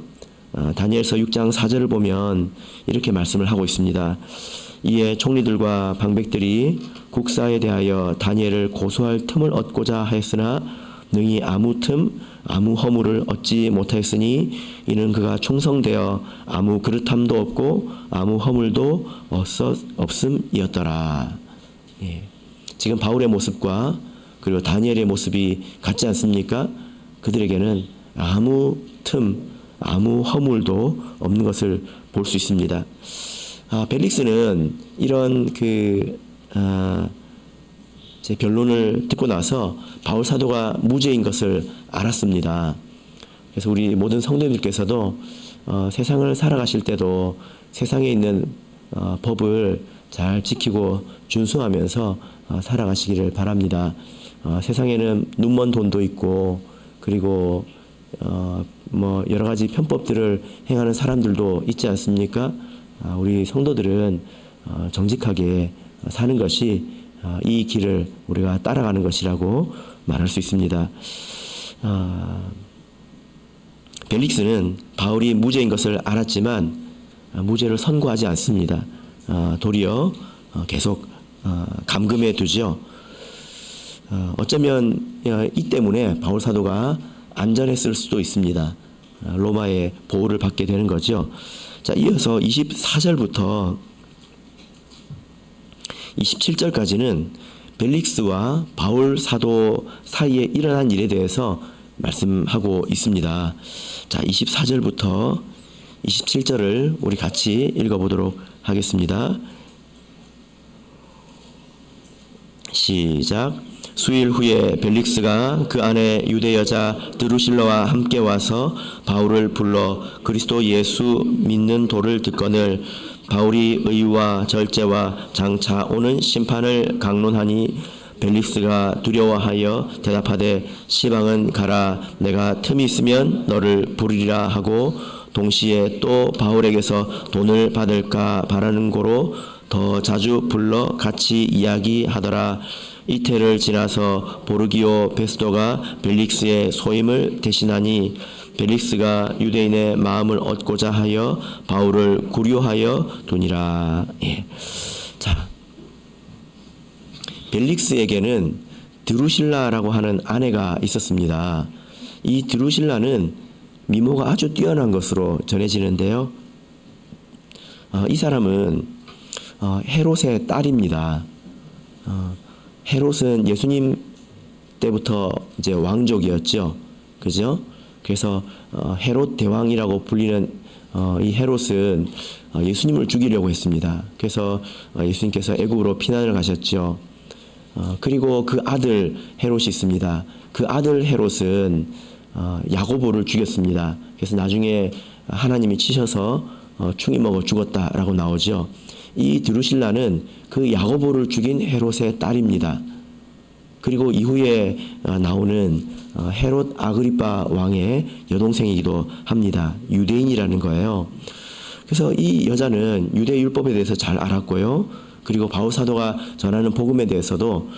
다니엘서 6장 4절을 보면 이렇게 말씀을 하고 있습니다. 이에 총리들과 방백들이 국사에 대하여 다니엘을 고소할 틈을 얻고자 하였으나 능히 아무 틈 아무 허물을 얻지 못하였으니 이는 그가 충성되어 아무 그릇함도 없고 아무 허물도 없음이었더라. 예. 지금 바울의 모습과 그리고 다니엘의 모습이 같지 않습니까? 그들에게는 아무 틈 아무 허물도 없는 것을 볼 수 있습니다. 벨릭스는 이런 제 변론을 듣고 나서 바울 사도가 무죄인 것을 알았습니다. 그래서 우리 모든 성도님들께서도 세상을 살아가실 때도 세상에 있는 법을 잘 지키고 준수하면서 살아가시기를 바랍니다. 세상에는 눈먼 돈도 있고 그리고 뭐 여러 가지 편법들을 행하는 사람들도 있지 않습니까? 우리 성도들은 정직하게 사는 것이 이 길을 우리가 따라가는 것이라고 말할 수 있습니다. 벨릭스는 바울이 무죄인 것을 알았지만 무죄를 선고하지 않습니다. 도리어 계속 감금해 두죠. 어쩌면 이 때문에 바울 사도가 안전했을 수도 있습니다. 로마의 보호를 받게 되는 거죠. 자, 이어서 24절부터 27절까지는 벨릭스와 바울 사도 사이에 일어난 일에 대해서 말씀하고 있습니다. 자, 24절부터 27절을 우리 같이 읽어보도록 하겠습니다. 시작. 수일 후에 벨릭스가 그 안에 유대 여자 드루실라와 함께 와서 바울을 불러 그리스도 예수 믿는 도를 듣거늘 바울이 의와 절제와 장차 오는 심판을 강론하니 벨릭스가 두려워하여 대답하되 시방은 가라 내가 틈이 있으면 너를 부르리라 하고 동시에 또 바울에게서 돈을 받을까 바라는 고로 더 자주 불러 같이 이야기하더라. 이태를 지나서 보르기오 베스도가 벨릭스의 소임을 대신하니 벨릭스가 유대인의 마음을 얻고자 하여 바울을 구류하여 두니라. 예. 자, 벨릭스에게는 드루실라라고 하는 아내가 있었습니다. 이 드루실라는 미모가 아주 뛰어난 것으로 전해지는데요. 이 사람은 헤롯의 딸입니다. 헤롯은 예수님 때부터 이제 왕족이었죠. 그죠? 그래서 헤롯 대왕이라고 불리는 이 헤롯은 예수님을 죽이려고 했습니다. 그래서 예수님께서 애굽으로 피난을 가셨죠. 그리고 그 아들 헤롯이 있습니다. 그 아들 헤롯은 야고보를 죽였습니다. 그래서 나중에 하나님이 치셔서 충이 먹어 죽었다라고 나오죠. 이 드루실라는 그 야고보를 죽인 헤롯의 딸입니다. 그리고 이후에 나오는 헤롯 아그리파 왕의 여동생이기도 합니다. 유대인이라는 거예요. 그래서 이 여자는 유대 율법에 대해서 잘 알았고요. 그리고 바울 사도가 전하는 복음에 대해서도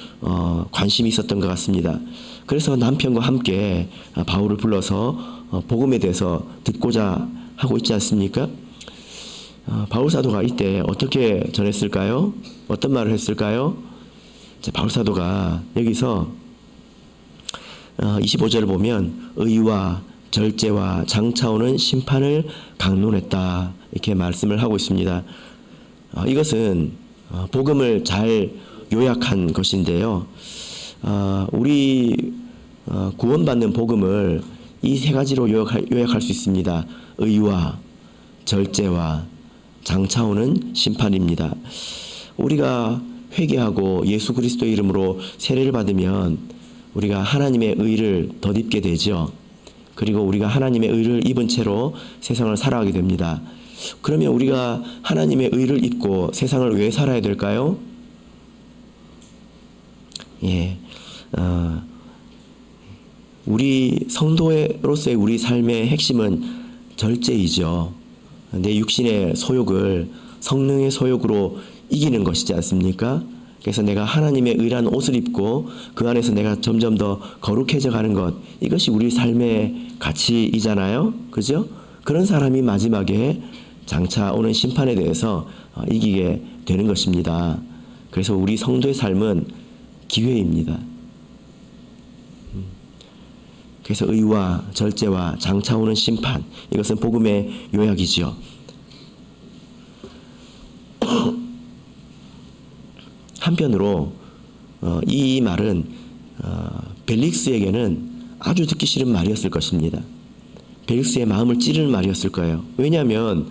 관심이 있었던 것 같습니다. 그래서 남편과 함께 바울을 불러서 복음에 대해서 듣고자 하고 있지 않습니까? 바울 사도가 이때 어떻게 전했을까요? 어떤 말을 했을까요? 바울 사도가 여기서 25절을 보면 의와 절제와 장차 오는 심판을 강론했다 이렇게 말씀을 하고 있습니다. 이것은 복음을 잘 요약한 것인데요. 우리 구원받는 복음을 이 세 가지로 요약할 수 있습니다. 의와 절제와 장차 오는 심판입니다. 우리가 회개하고 예수 그리스도 이름으로 세례를 받으면 우리가 하나님의 의를 덧입게 되죠. 그리고 우리가 하나님의 의를 입은 채로 세상을 살아가게 됩니다. 그러면 우리가 하나님의 의를 입고 세상을 왜 살아야 될까요? 예, 우리 성도로서의 우리 삶의 핵심은 절제이죠. 내 육신의 소욕을 성령의 소욕으로 이기는 것이지 않습니까? 그래서 내가 하나님의 의란 옷을 입고 그 안에서 내가 점점 더 거룩해져 가는 것, 이것이 우리 삶의 가치이잖아요. 그죠? 그런 사람이 마지막에 장차 오는 심판에 대해서 이기게 되는 것입니다. 그래서 우리 성도의 삶은 기회입니다. 그래서 의와 절제와 장차 오는 심판, 이것은 복음의 요약이지요. 한편으로 이 말은 벨릭스에게는 아주 듣기 싫은 말이었을 것입니다. 벨릭스의 마음을 찌르는 말이었을 거예요. 왜냐하면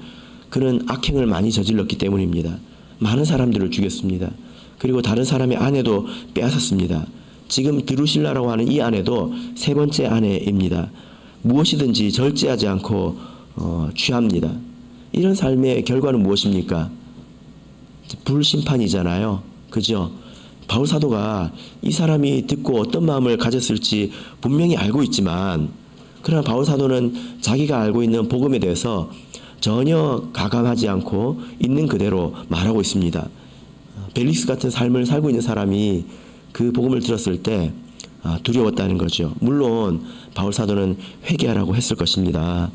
그는 악행을 많이 저질렀기 때문입니다. 많은 사람들을 죽였습니다. 그리고 다른 사람의 아내도 빼앗았습니다. 지금 드루실라라고 하는 이 아내도 세 번째 아내입니다. 무엇이든지 절제하지 않고 취합니다. 이런 삶의 결과는 무엇입니까? 불심판이잖아요. 그죠? 바울 사도가 이 사람이 듣고 어떤 마음을 가졌을지 분명히 알고 있지만, 그러나 바울 사도는 자기가 알고 있는 복음에 대해서 전혀 가감하지 않고 있는 그대로 말하고 있습니다. 벨릭스 같은 삶을 살고 있는 사람이 그 복음을 들었을 때 두려웠다는 거죠. 물론 바울 사도는 회개하라고 했을 것입니다.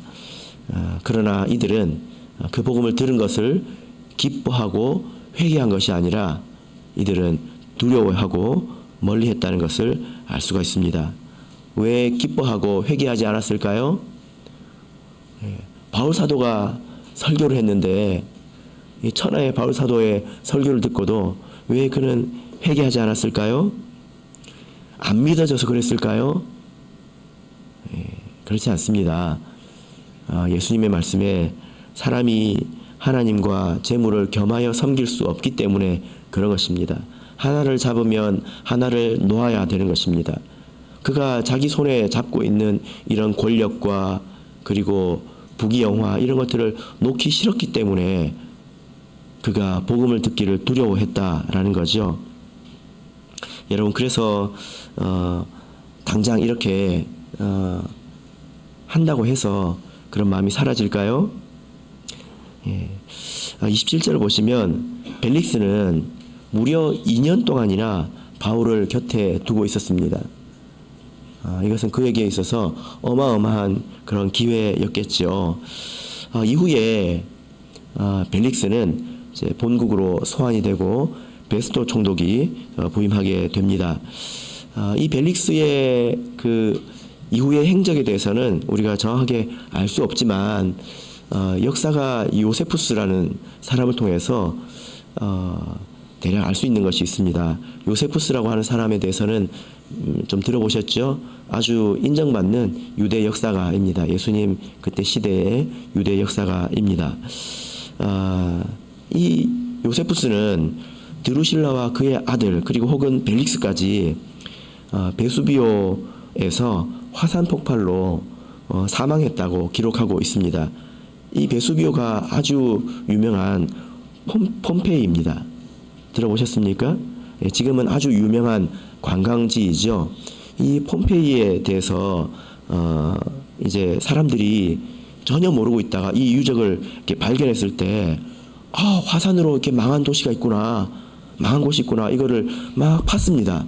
그러나 이들은 그 복음을 들은 것을 기뻐하고 회개한 것이 아니라 이들은 두려워하고 멀리했다는 것을 알 수가 있습니다. 왜 기뻐하고 회개하지 않았을까요? 바울 사도가 설교를 했는데 이 천하의 바울 사도의 설교를 듣고도 왜 그는 회개하지 않았을까요? 안 믿어져서 그랬을까요? 그렇지 않습니다. 예수님의 말씀에 사람이 하나님과 재물을 겸하여 섬길 수 없기 때문에 그런 것입니다. 하나를 잡으면 하나를 놓아야 되는 것입니다. 그가 자기 손에 잡고 있는 이런 권력과 그리고 부귀영화 이런 것들을 놓기 싫었기 때문에 그가 복음을 듣기를 두려워했다라는 거죠. 여러분, 그래서 당장 이렇게 한다고 해서 그런 마음이 사라질까요? 27절을 보시면 벨릭스는 무려 2년 동안이나 바울을 곁에 두고 있었습니다. 이것은 그에게 있어서 어마어마한 그런 기회였겠죠. 이후에 벨릭스는 이제 본국으로 소환이 되고 베스토 총독이 부임하게 됩니다. 이 벨릭스의 그 이후의 행적에 대해서는 우리가 정확하게 알 수 없지만 역사가 요세푸스라는 사람을 통해서 대략 알 수 있는 것이 있습니다. 요세푸스라고 하는 사람에 대해서는 좀 들어보셨죠? 아주 인정받는 유대 역사가입니다. 예수님 그때 시대의 유대 역사가입니다. 이 요세푸스는 드루실라와 그의 아들 그리고 혹은 벨릭스까지 베수비오에서 화산 폭발로 사망했다고 기록하고 있습니다. 이 베수비오가 아주 유명한 폼페이입니다. 들어보셨습니까? 지금은 아주 유명한 관광지이죠. 이 폼페이에 대해서 이제 사람들이 전혀 모르고 있다가 이 유적을 이렇게 발견했을 때 화산으로 이렇게 망한 도시가 있구나, 망한 곳이 있구나, 이거를 막 팠습니다.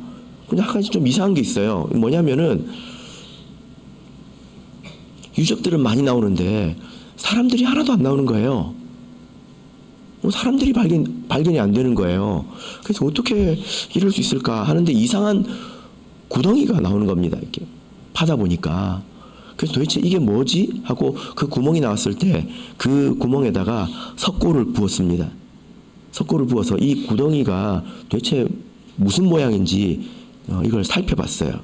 근데 한 가지 좀 이상한 게 있어요. 뭐냐면은 유적들은 많이 나오는데 사람들이 하나도 안 나오는 거예요. 사람들이 발견이 안 되는 거예요. 그래서 어떻게 이럴 수 있을까 하는데 이상한 구덩이가 나오는 겁니다. 이렇게 파다 보니까. 그래서 도대체 이게 뭐지? 하고 그 구멍이 나왔을 때 그 구멍에다가 석고를 부었습니다. 석고를 부어서 이 구덩이가 도대체 무슨 모양인지 이걸 살펴봤어요.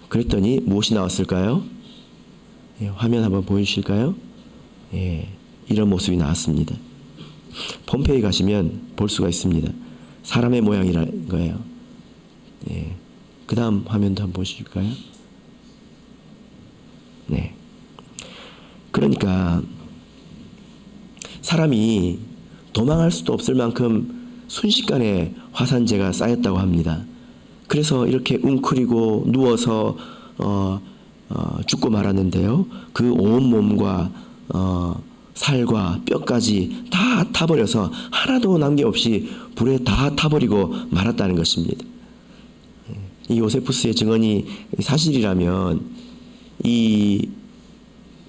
그랬더니 무엇이 나왔을까요? 화면 한번 보여주실까요? 이런 모습이 나왔습니다. 폼페이 가시면 볼 수가 있습니다. 사람의 모양이라는 거예요. 그 다음 화면도 한번 보실까요? 네. 그러니까 사람이 도망할 수도 없을 만큼 순식간에 화산재가 쌓였다고 합니다. 그래서 이렇게 웅크리고 누워서 죽고 말았는데요. 그 온 몸과 살과 뼈까지 다 타버려서 하나도 남김없이 불에 다 타버리고 말았다는 것입니다. 이 요세푸스의 증언이 사실이라면 이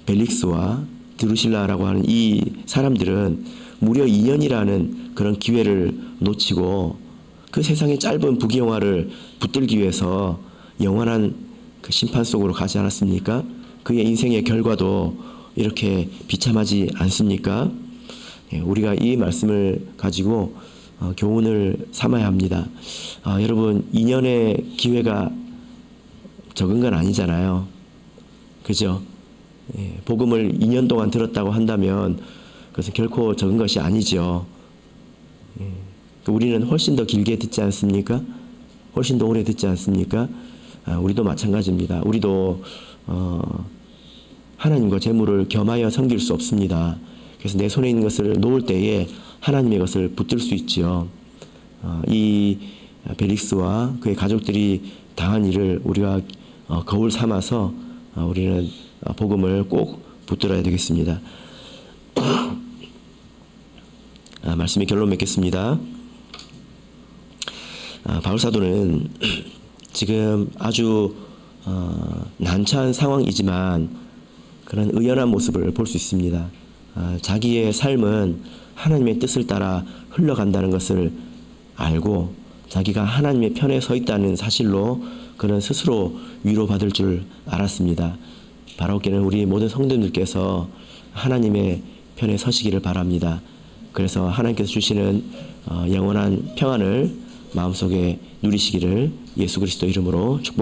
벨릭스와 드루실라라고 하는 이 사람들은 무려 2년이라는 그런 기회를 놓치고 그 세상의 짧은 부귀영화를 붙들기 위해서 영원한 그 심판 속으로 가지 않았습니까? 그의 인생의 결과도 이렇게 비참하지 않습니까? 예, 우리가 이 말씀을 가지고 교훈을 삼아야 합니다. 여러분 2년의 기회가 적은 건 아니잖아요. 그죠? 예, 복음을 2년 동안 들었다고 한다면 그것은 결코 적은 것이 아니죠. 예, 우리는 훨씬 더 길게 듣지 않습니까? 훨씬 더 오래 듣지 않습니까? 우리도 마찬가지입니다. 우리도 하나님과 재물을 겸하여 섬길 수 없습니다. 그래서 내 손에 있는 것을 놓을 때에 하나님의 것을 붙들 수 있지요. 이 벨릭스와 그의 가족들이 당한 일을 우리가 거울 삼아서 우리는 복음을 꼭 붙들어야 되겠습니다. 말씀의 결론 맺겠습니다. 바울 사도는 지금 아주 난처한 상황이지만 그런 의연한 모습을 볼 수 있습니다. 자기의 삶은 하나님의 뜻을 따라 흘러간다는 것을 알고 자기가 하나님의 편에 서 있다는 사실로 그는 스스로 위로받을 줄 알았습니다. 바라옵기는 우리 모든 성도님들께서 하나님의 편에 서시기를 바랍니다. 그래서 하나님께서 주시는 영원한 평안을 마음속에 누리시기를 예수 그리스도 이름으로 축복합니다.